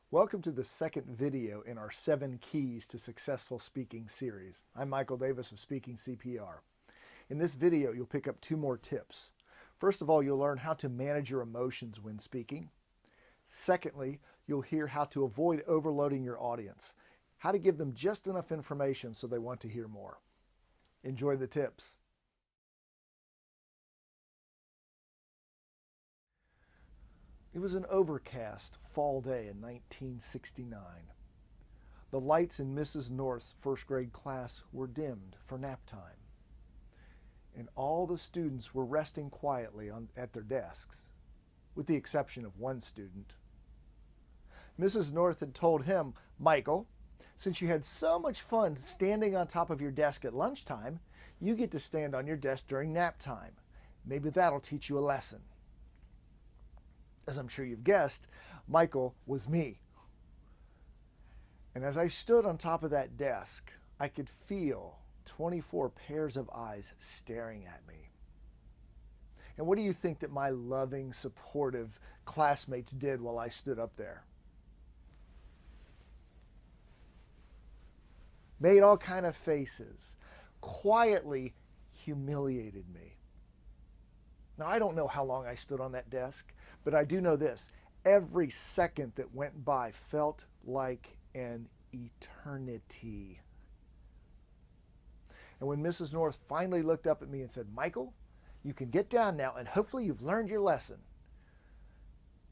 Welcome to the second video in our 7 Keys to Successful Speaking series. I'm Michael Davis of Speaking CPR. In this video, you'll pick up 2 more tips. First of all, you'll learn how to manage your emotions when speaking. Secondly, you'll hear how to avoid overloading your audience, how to give them just enough information so they want to hear more. Enjoy the tips. It was an overcast fall day in 1969. The lights in Mrs. North's first grade class were dimmed for nap time, and all the students were resting quietly at their desks, with the exception of one student. Mrs. North had told him, "Michael, since you had so much fun standing on top of your desk at lunchtime, you get to stand on your desk during nap time. Maybe that'll teach you a lesson." As I'm sure you've guessed, Michael was me. And as I stood on top of that desk, I could feel 24 pairs of eyes staring at me. And what do you think that my loving, supportive classmates did while I stood up there? Made all kind of faces, quietly humiliated me. Now, I don't know how long I stood on that desk, but I do know this. Every second that went by felt like an eternity. And when Mrs. North finally looked up at me and said, "Michael, you can get down now, and hopefully you've learned your lesson."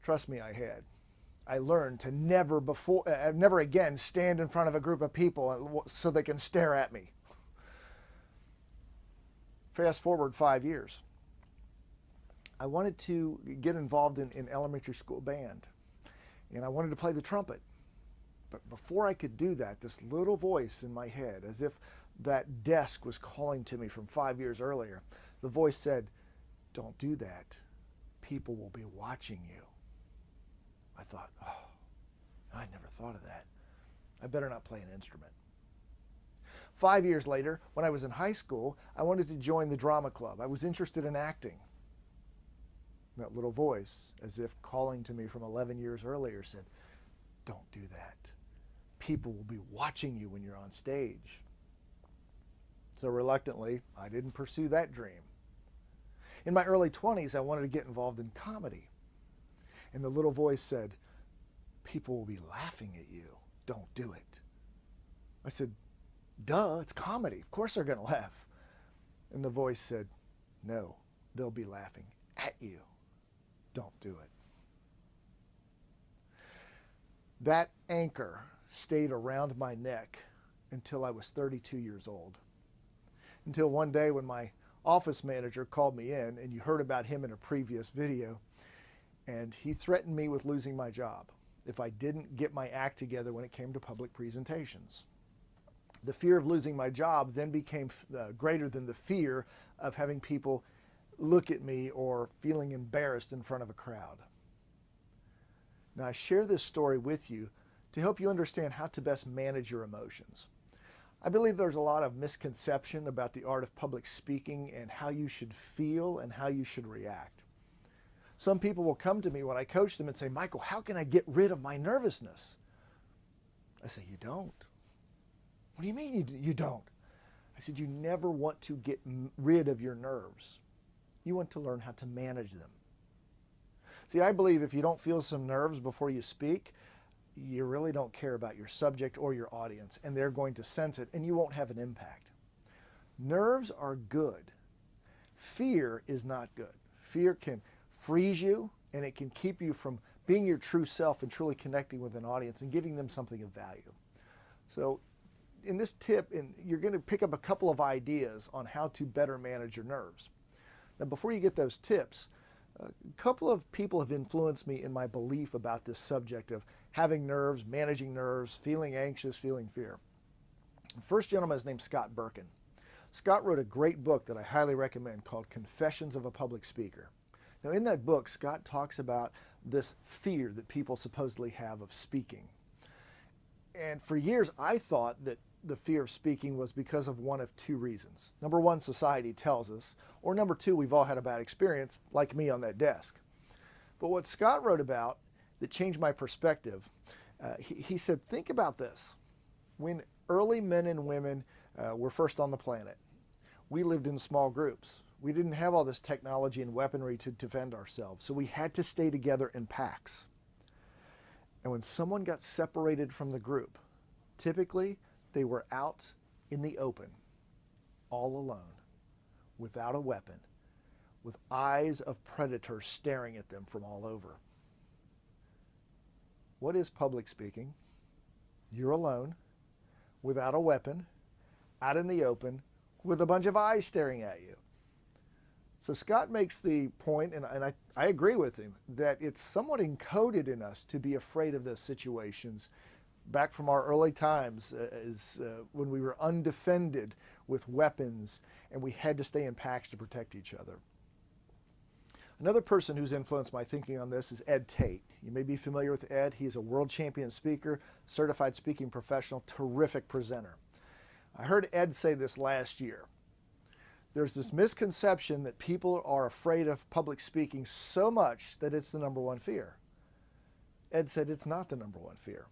Trust me, I had. I learned to never again stand in front of a group of people so they can stare at me. Fast forward 5 years. I wanted to get involved in elementary school band, and I wanted to play the trumpet. But before I could do that, this little voice in my head, as if that desk was calling to me from 5 years earlier, the voice said, "Don't do that. People will be watching you." I thought, oh, I'd never thought of that. I better not play an instrument. 5 years later, when I was in high school, I wanted to join the drama club. I was interested in acting. That little voice, as if calling to me from 11 years earlier, said, "Don't do that. People will be watching you when you're on stage." So reluctantly, I didn't pursue that dream. In my early 20s, I wanted to get involved in comedy. And the little voice said, "People will be laughing at you. Don't do it." I said, "Duh, it's comedy. Of course they're going to laugh." And the voice said, "No, they'll be laughing at you. Don't do it." That anchor stayed around my neck until I was 32 years old. Until one day when my office manager called me in, and you heard about him in a previous video, and he threatened me with losing my job if I didn't get my act together when it came to public presentations. The fear of losing my job then became greater than the fear of having people look at me or feeling embarrassed in front of a crowd. Now, I share this story with you to help you understand how to best manage your emotions. I believe there's a lot of misconception about the art of public speaking and how you should feel and how you should react. Some people will come to me when I coach them and say, "Michael, how can I get rid of my nervousness?" I say, "You don't." "What do you mean you don't?" I said, "You never want to get rid of your nerves. You want to learn how to manage them." See, I believe if you don't feel some nerves before you speak, you really don't care about your subject or your audience, and they're going to sense it, and you won't have an impact. Nerves are good. Fear is not good. Fear can freeze you, and it can keep you from being your true self and truly connecting with an audience and giving them something of value. So in this tip, you're going to pick up a couple of ideas on how to better manage your nerves. Now, before you get those tips, a couple of people have influenced me in my belief about this subject of having nerves, managing nerves, feeling anxious, feeling fear. The first gentleman is named Scott Birkin. Scott wrote a great book that I highly recommend called Confessions of a Public Speaker. Now, in that book, Scott talks about this fear that people supposedly have of speaking. And for years, I thought that the fear of speaking was because of one of 2 reasons. Number 1, society tells us, or number 2, we've all had a bad experience, like me on that desk. But what Scott wrote about that changed my perspective He said, think about this. When early men and women were first on the planet, we lived in small groups. We didn't have all this technology and weaponry to defend ourselves, so we had to stay together in packs. And when someone got separated from the group, typically they were out in the open, all alone, without a weapon, with eyes of predators staring at them from all over. What is public speaking? You're alone, without a weapon, out in the open, with a bunch of eyes staring at you. So Scott makes the point, and I agree with him, that it's somewhat encoded in us to be afraid of those situations back from our early times when we were undefended with weapons and we had to stay in packs to protect each other. Another person who's influenced my thinking on this is Ed Tate. You may be familiar with Ed. He's a world champion speaker, certified speaking professional, terrific presenter. I heard Ed say this last year. There's this misconception that people are afraid of public speaking so much that it's the number one fear. Ed said it's not the number one fear.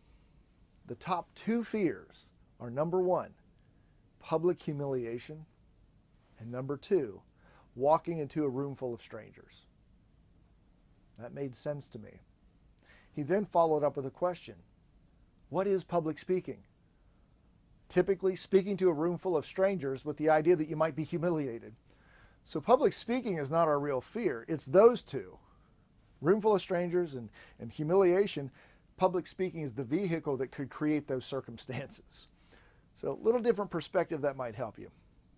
The top two fears are, number one, public humiliation, and number two, walking into a room full of strangers. That made sense to me. He then followed up with a question. What is public speaking? Typically speaking to a room full of strangers with the idea that you might be humiliated. So public speaking is not our real fear. It's those two. Room full of strangers and humiliation. Public speaking is the vehicle that could create those circumstances. So a little different perspective that might help you.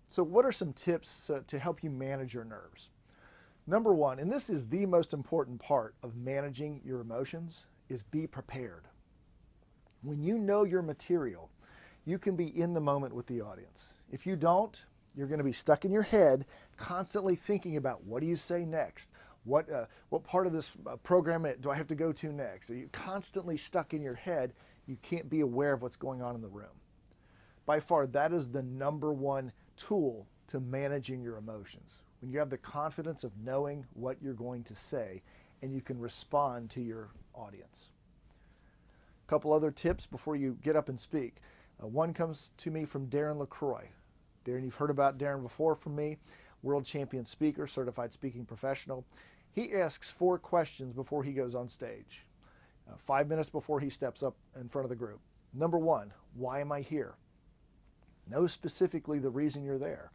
So what are some tips to help you manage your nerves? Number one, and this is the most important part of managing your emotions, is be prepared. When you know your material, you can be in the moment with the audience. If you don't, you're going to be stuck in your head, constantly thinking about what do you say next? What part of this program do I have to go to next? Are you constantly stuck in your head? You can't be aware of what's going on in the room. By far, that is the number one tool to managing your emotions. When you have the confidence of knowing what you're going to say and you can respond to your audience. A couple other tips before you get up and speak. One comes to me from Darren LaCroix. Darren, you've heard about Darren before from me, world champion speaker, certified speaking professional. He asks 4 questions before he goes on stage, 5 minutes before he steps up in front of the group. Number 1, why am I here? Know specifically the reason you're there.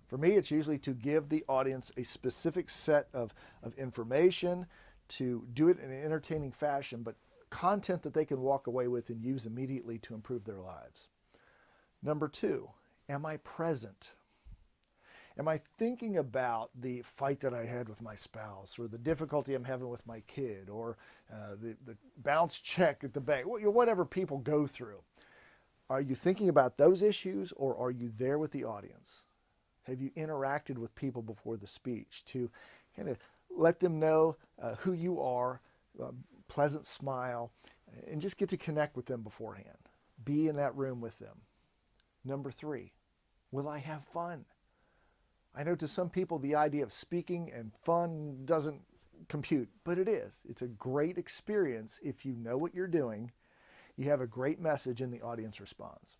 For me, it's usually to give the audience a specific set of information, to do it in an entertaining fashion, but content that they can walk away with and use immediately to improve their lives. Number 2, am I present? Am I thinking about the fight that I had with my spouse, or the difficulty I'm having with my kid, or the bounce check at the bank, whatever people go through? Are you thinking about those issues, or are you there with the audience? Have you interacted with people before the speech to kind of let them know who you are, pleasant smile, and just get to connect with them beforehand? Be in that room with them. Number 3, will I have fun? I know to some people the idea of speaking and fun doesn't compute, but it is. It's a great experience if you know what you're doing, you have a great message, and the audience responds.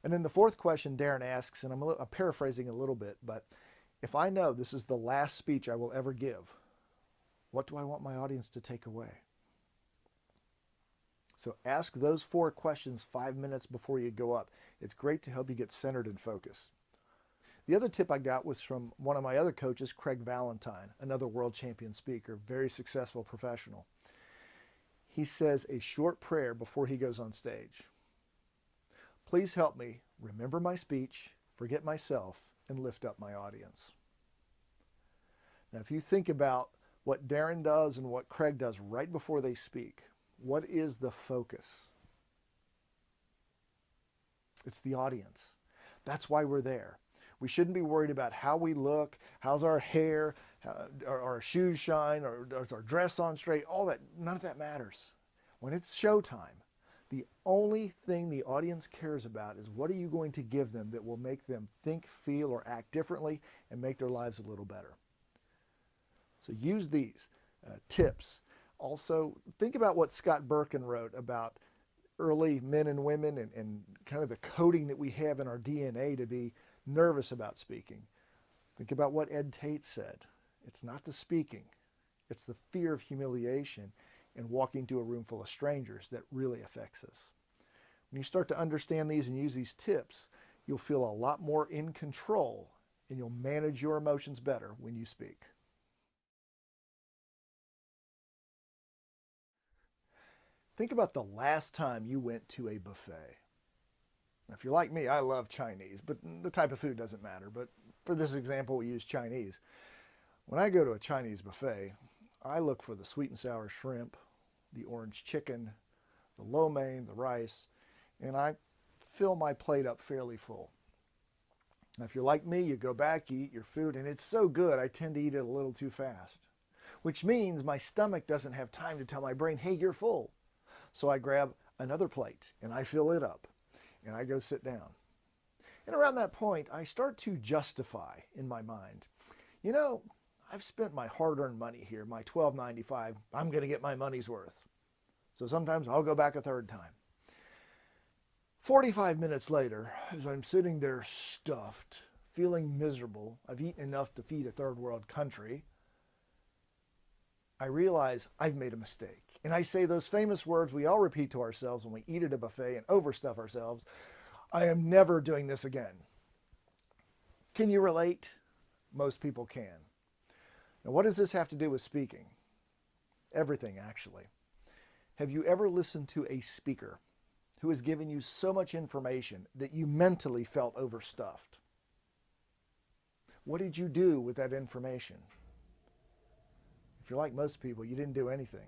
And then the 4th question Darren asks, and I'm paraphrasing a little bit, but if I know this is the last speech I will ever give, what do I want my audience to take away? So ask those 4 questions 5 minutes before you go up. It's great to help you get centered and focused. The other tip I got was from one of my other coaches, Craig Valentine, another world champion speaker, very successful professional. He says a short prayer before he goes on stage. Please help me remember my speech, forget myself, and lift up my audience. Now, if you think about what Darren does and what Craig does right before they speak, what is the focus? It's the audience. That's why we're there. We shouldn't be worried about how we look, how's our hair, are our shoes shine, or does our dress on straight, all that. None of that matters. When it's showtime, the only thing the audience cares about is what are you going to give them that will make them think, feel, or act differently and make their lives a little better. So use these tips Also, think about what Scott Birkin wrote about early men and women and kind of the coding that we have in our DNA to be nervous about speaking. Think about what Ed Tate said. It's not the speaking, it's the fear of humiliation and walking to a room full of strangers that really affects us. When you start to understand these and use these tips, you'll feel a lot more in control and you'll manage your emotions better when you speak. Think about the last time you went to a buffet. Now, if you're like me, I love Chinese, but the type of food doesn't matter. But for this example, we use Chinese. When I go to a Chinese buffet, I look for the sweet and sour shrimp, the orange chicken, the lo mein, the rice, and I fill my plate up fairly full. Now, if you're like me, you go back, you eat your food, and it's so good, I tend to eat it a little too fast, which means my stomach doesn't have time to tell my brain, hey, you're full. So I grab another plate and I fill it up and I go sit down. And around that point, I start to justify in my mind, you know, I've spent my hard-earned money here, my $12.95. I'm going to get my money's worth. So sometimes I'll go back a third time. 45 minutes later, as I'm sitting there stuffed, feeling miserable, I've eaten enough to feed a third world country, I realize I've made a mistake. And I say those famous words we all repeat to ourselves when we eat at a buffet and overstuff ourselves. I am never doing this again. Can you relate? Most people can. Now, what does this have to do with speaking? Everything, actually. Have you ever listened to a speaker who has given you so much information that you mentally felt overstuffed? What did you do with that information? If you're like most people, you didn't do anything.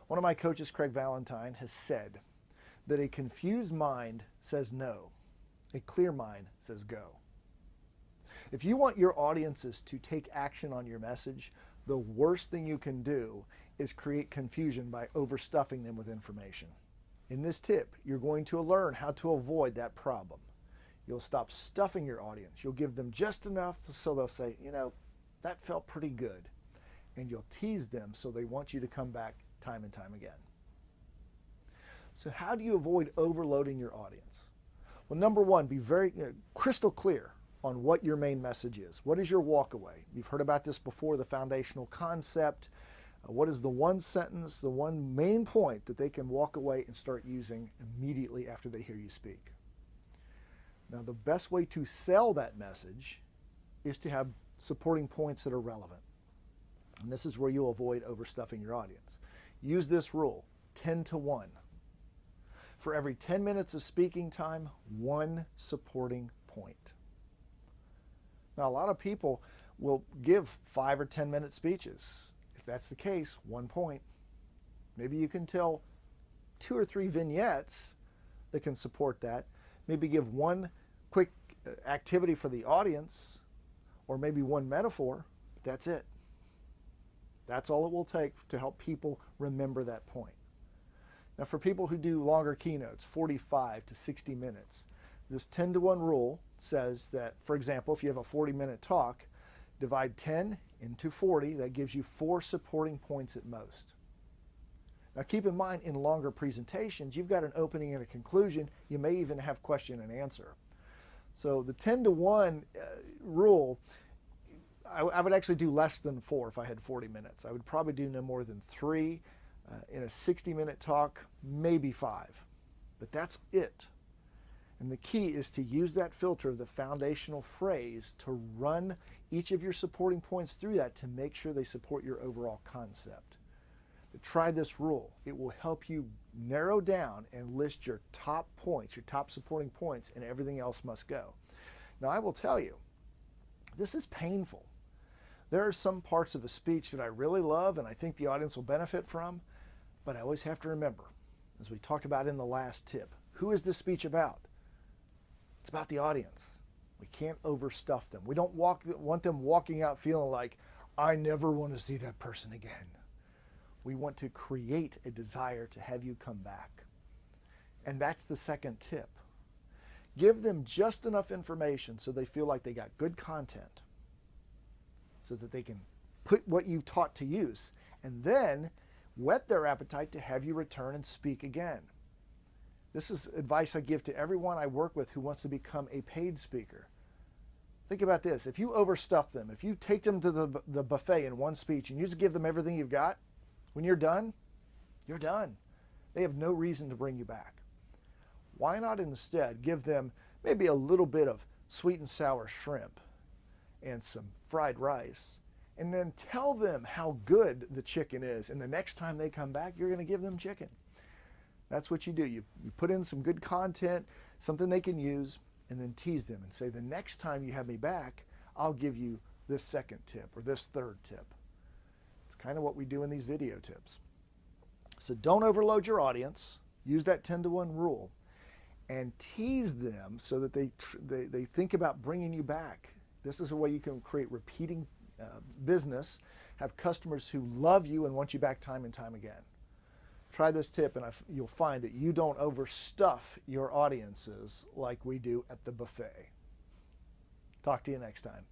One of my coaches, Craig Valentine, has said that a confused mind says no. A clear mind says go. If you want your audiences to take action on your message, the worst thing you can do is create confusion by overstuffing them with information. In this tip, you're going to learn how to avoid that problem. You'll stop stuffing your audience. You'll give them just enough so they'll say, you know, that felt pretty good. And you'll tease them so they want you to come back time and time again. So how do you avoid overloading your audience? Well, number one, be very crystal clear on what your main message is. What is your walkaway? You've heard about this before, the foundational concept. What is the one sentence, the one main point that they can walk away and start using immediately after they hear you speak? Now, the best way to sell that message is to have supporting points that are relevant. And this is where you'll avoid overstuffing your audience. Use this rule, 10 to 1. For every 10 minutes of speaking time, one supporting point. Now, a lot of people will give 5 or 10 minute speeches. If that's the case, 1 point. Maybe you can tell 2 or 3 vignettes that can support that. Maybe give one quick activity for the audience, or maybe one metaphor, but that's it. That's all it will take to help people remember that point. Now, for people who do longer keynotes, 45 to 60 minutes, this 10 to 1 rule says that, for example, if you have a 40-minute talk, divide 10 into 40. That gives you 4 supporting points at most. Now, keep in mind, in longer presentations, you've got an opening and a conclusion. You may even have question and answer. So the 10 to 1 rule, I would actually do less than 4 if I had 40 minutes. I would probably do no more than 3. In a 60-minute talk, maybe 5. But that's it. And the key is to use that filter, the foundational phrase, to run each of your supporting points through that to make sure they support your overall concept. But try this rule. It will help you narrow down and list your top points, your top supporting points, and everything else must go. Now, I will tell you, this is painful. There are some parts of a speech that I really love and I think the audience will benefit from, but I always have to remember, as we talked about in the last tip, who is this speech about? It's about the audience. We can't overstuff them. We don't want them walking out feeling like, I never want to see that person again. We want to create a desire to have you come back. And that's the second tip. Give them just enough information so they feel like they got good content, so that they can put what you've taught to use, and then whet their appetite to have you return and speak again. This is advice I give to everyone I work with who wants to become a paid speaker. Think about this. If you overstuff them, if you take them to the buffet in one speech and you just give them everything you've got, when you're done, you're done. They have no reason to bring you back. Why not instead give them maybe a little bit of sweet and sour shrimp and some fried rice, and then tell them how good the chicken is, and the next time they come back, you're going to give them chicken. That's what you do. You put in some good content, something they can use, and then tease them and say, the next time you have me back, I'll give you this second tip or this third tip. It's kind of what we do in these video tips. So don't overload your audience. Use that 10-to-1 rule and tease them so that they think about bringing you back. This is a way you can create repeating business, have customers who love you and want you back time and time again. Try this tip and you'll find that you don't overstuff your audiences like we do at the buffet. Talk to you next time.